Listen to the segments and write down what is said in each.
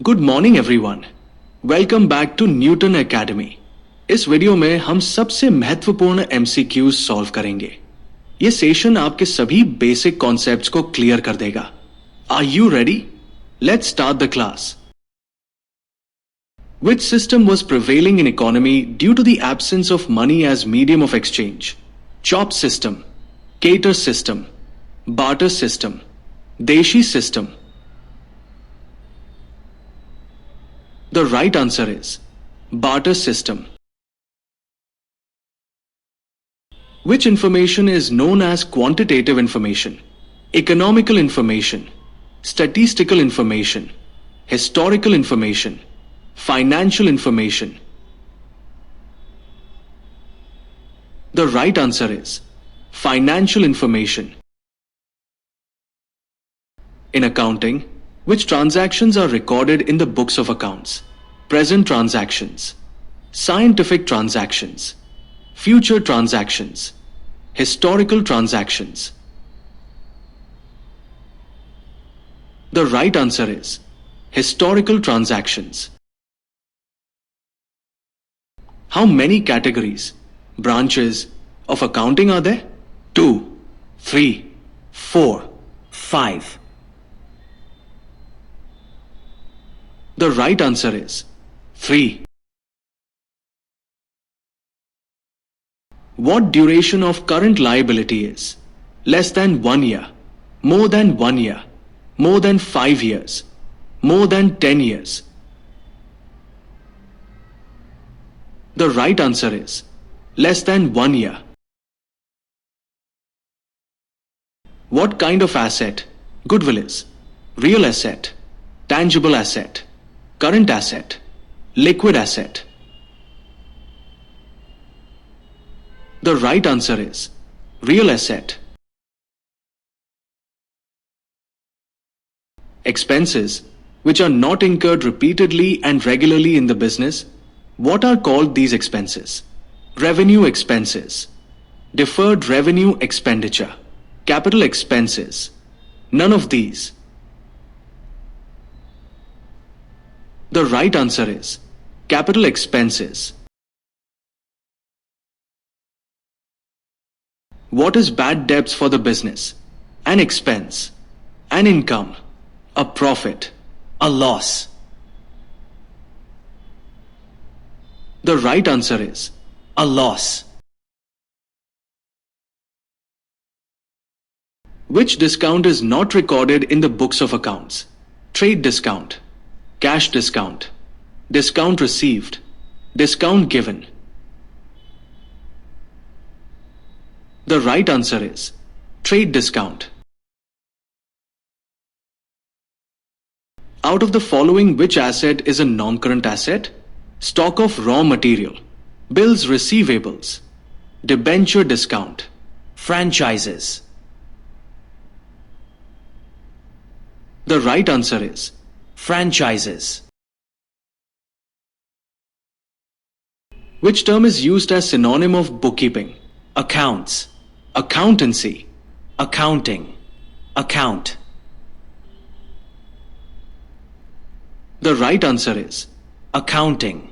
Good morning everyone. Welcome back to Newton Academy. इस video में हम सबसे महत्वपूर्ण एमसीक्यूज सॉल्व करेंगे। ये सेशन आपके सभी बेसिक कॉन्सेप्ट्स को क्लियर कर देगा। Are you ready? Let's start the class. Which system was prevailing in economy due to the absence of money as medium of exchange? Chop system, cater system, barter system, Deshi system. The right answer is barter system. Which information is known as quantitative information? Economical information, statistical information, historical information, financial information. The right answer is financial information. In accounting, which transactions are recorded in the books of accounts? Present transactions, scientific transactions, future transactions, historical transactions. The right answer is historical transactions. How many categories, branches of accounting are there? 2, 3, 4, 5. The right answer is 3. What duration of current liability is? Less than 1 year, more than 1 year, more than 5 years, more than 10 years. The right answer is less than 1 year. What kind of asset goodwill is? Real asset, tangible asset, current asset, liquid asset. The right answer is real asset. Expenses which are not incurred repeatedly and regularly in the business, what are called these expenses? Revenue expenses, deferred revenue expenditure, capital expenses. None of these. The right answer is capital expenses. What is bad debts for the business? An expense, an income, a profit, a loss. The right answer is a loss. Which discount is not recorded in the books of accounts? Trade discount, cash discount, discount received, discount given. The right answer is trade discount. Out of the following, which asset is a non-current asset? Stock of raw material, bills receivables, debenture discount, franchises. The right answer is franchises. Which term is used as synonym of bookkeeping? Accounts, accountancy, accounting, account. The right answer is accounting.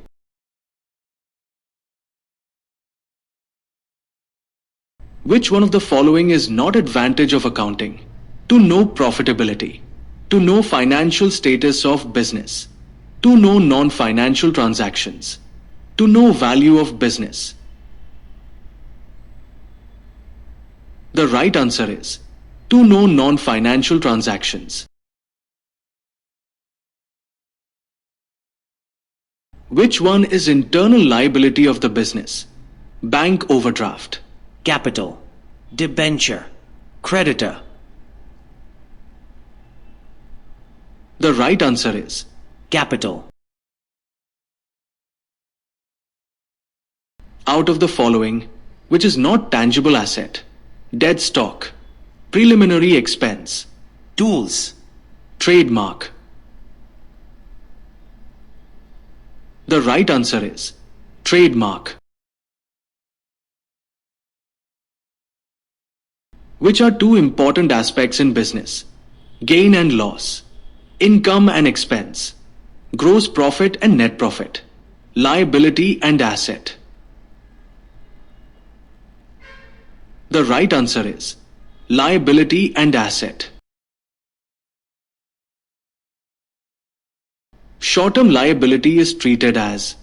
Which one of the following is not advantage of accounting? To know profitability, to know financial status of business, to know non-financial transactions, to know value of business. The right answer is to know non-financial transactions. Which one is internal liability of the business? Bank overdraft, capital, debenture, creditor. The right answer is capital. Out of the following, which is not tangible asset? Dead stock, preliminary expense, tools, trademark. The right answer is trademark. Which are two important aspects in business? Gain and loss, income and expense, gross profit and net profit, liability and asset. The right answer is liability and asset. Short-term liability is treated as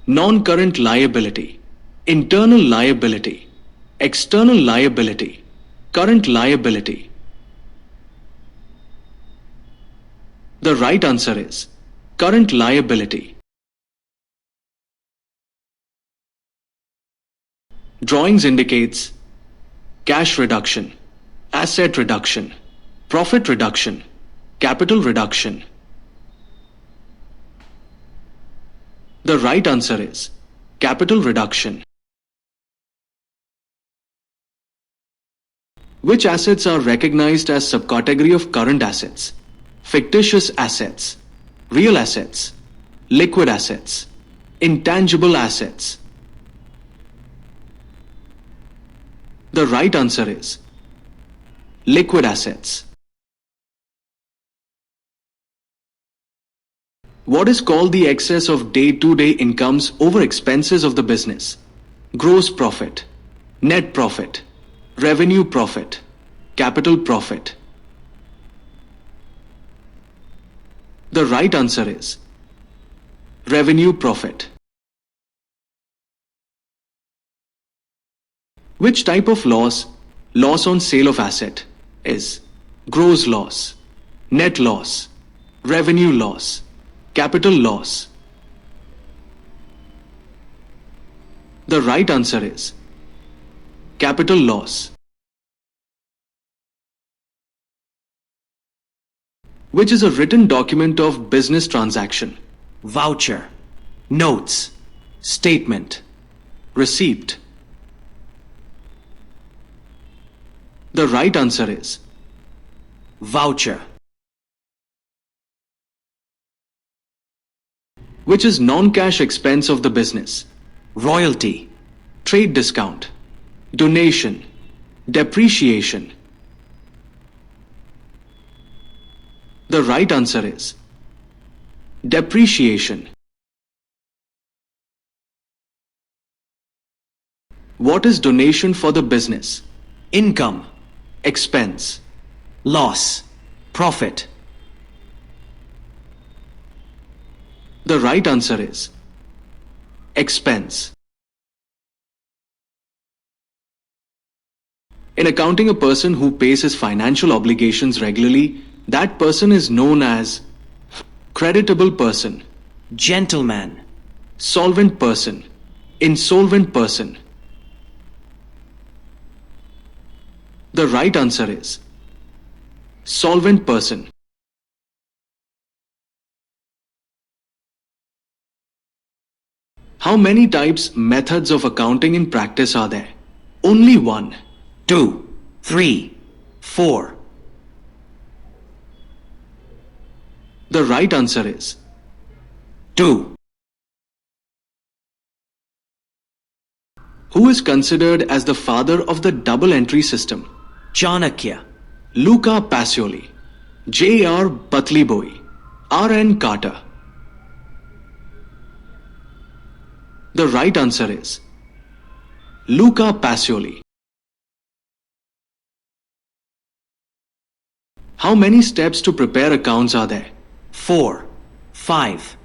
non-current liability, internal liability, external liability, current liability. The right answer is current liability. Drawings indicates cash reduction, asset reduction, profit reduction, capital reduction. The right answer is capital reduction. Which assets are recognized as subcategory of current assets? Fictitious assets, real assets, liquid assets, intangible assets. The right answer is liquid assets. What is called the excess of day-to-day incomes over expenses of the business? Gross profit, net profit, revenue profit, capital profit. The right answer is revenue profit. Which type of loss, loss on sale of asset, is gross loss, net loss, revenue loss, capital loss? The right answer is capital loss. Which is a written document of business transaction? Voucher, notes, statement, receipt. The right answer is voucher. Which is non-cash expense of the business? Royalty, trade discount, donation, depreciation. The right answer is depreciation. What is donation for the business? Income, expense, loss, profit. The right answer is expense. In accounting, a person who pays his financial obligations regularly, that person is known as creditable person, gentleman, solvent person, insolvent person. The right answer is solvent person. How many types, methods of accounting in practice are there? Only 1, 2, 3, 4. The right answer is 2. Who is considered as the father of the double entry system? Chanakya, Luca Pacioli, J.R. Batliboi, R.N. Carter. The right answer is Luca Pacioli. How many steps to prepare accounts are there? 4, 5,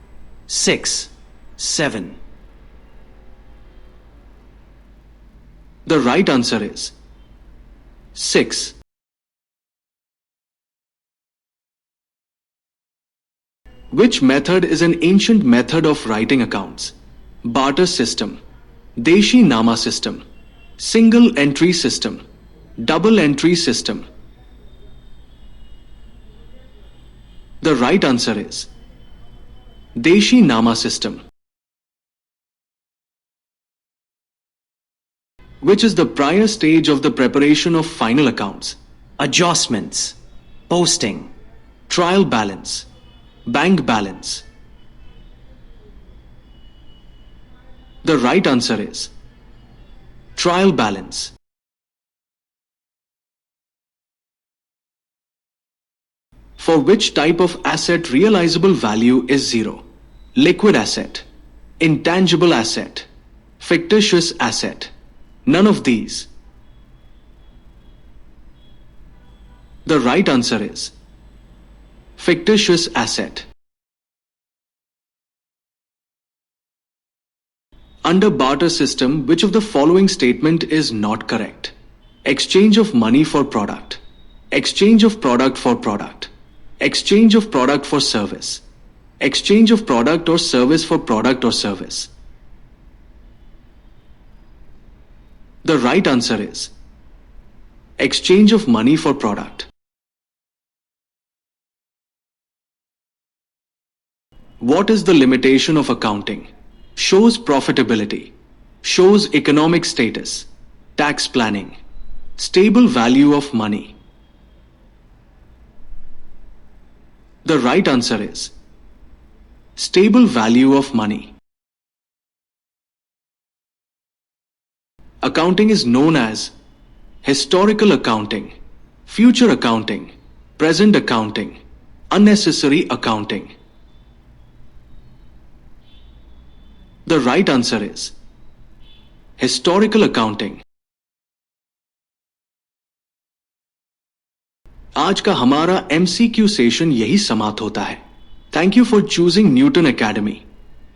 6, 7. The right answer is 6. Which method is an ancient method of writing accounts? Barter system, Deshi Nama system, single entry system, double entry system. The right answer is Deshi Nama system. Which is the prior stage of the preparation of final accounts? Adjustments, posting, trial balance, bank balance. The right answer is trial balance. For which type of asset realizable value is zero? Liquid asset, intangible asset, fictitious asset. None of these. The right answer is fictitious asset. Under barter system, which of the following statement is not correct? Exchange of money for product. Exchange of product for product. Exchange of product for service. Exchange of product or service for product or service. The right answer is exchange of money for product. What is the limitation of accounting? Shows profitability, shows economic status, tax planning, stable value of money. The right answer is stable value of money. Accounting is known as historical accounting, future accounting, present accounting, unnecessary accounting. The right answer is historical accounting. आज का हमारा MCQ session यही समाप्त होता है. Thank you for choosing Newton Academy.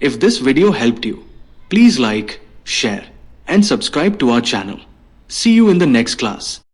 If this video helped you, please like, share, and subscribe to our channel. See you in the next class.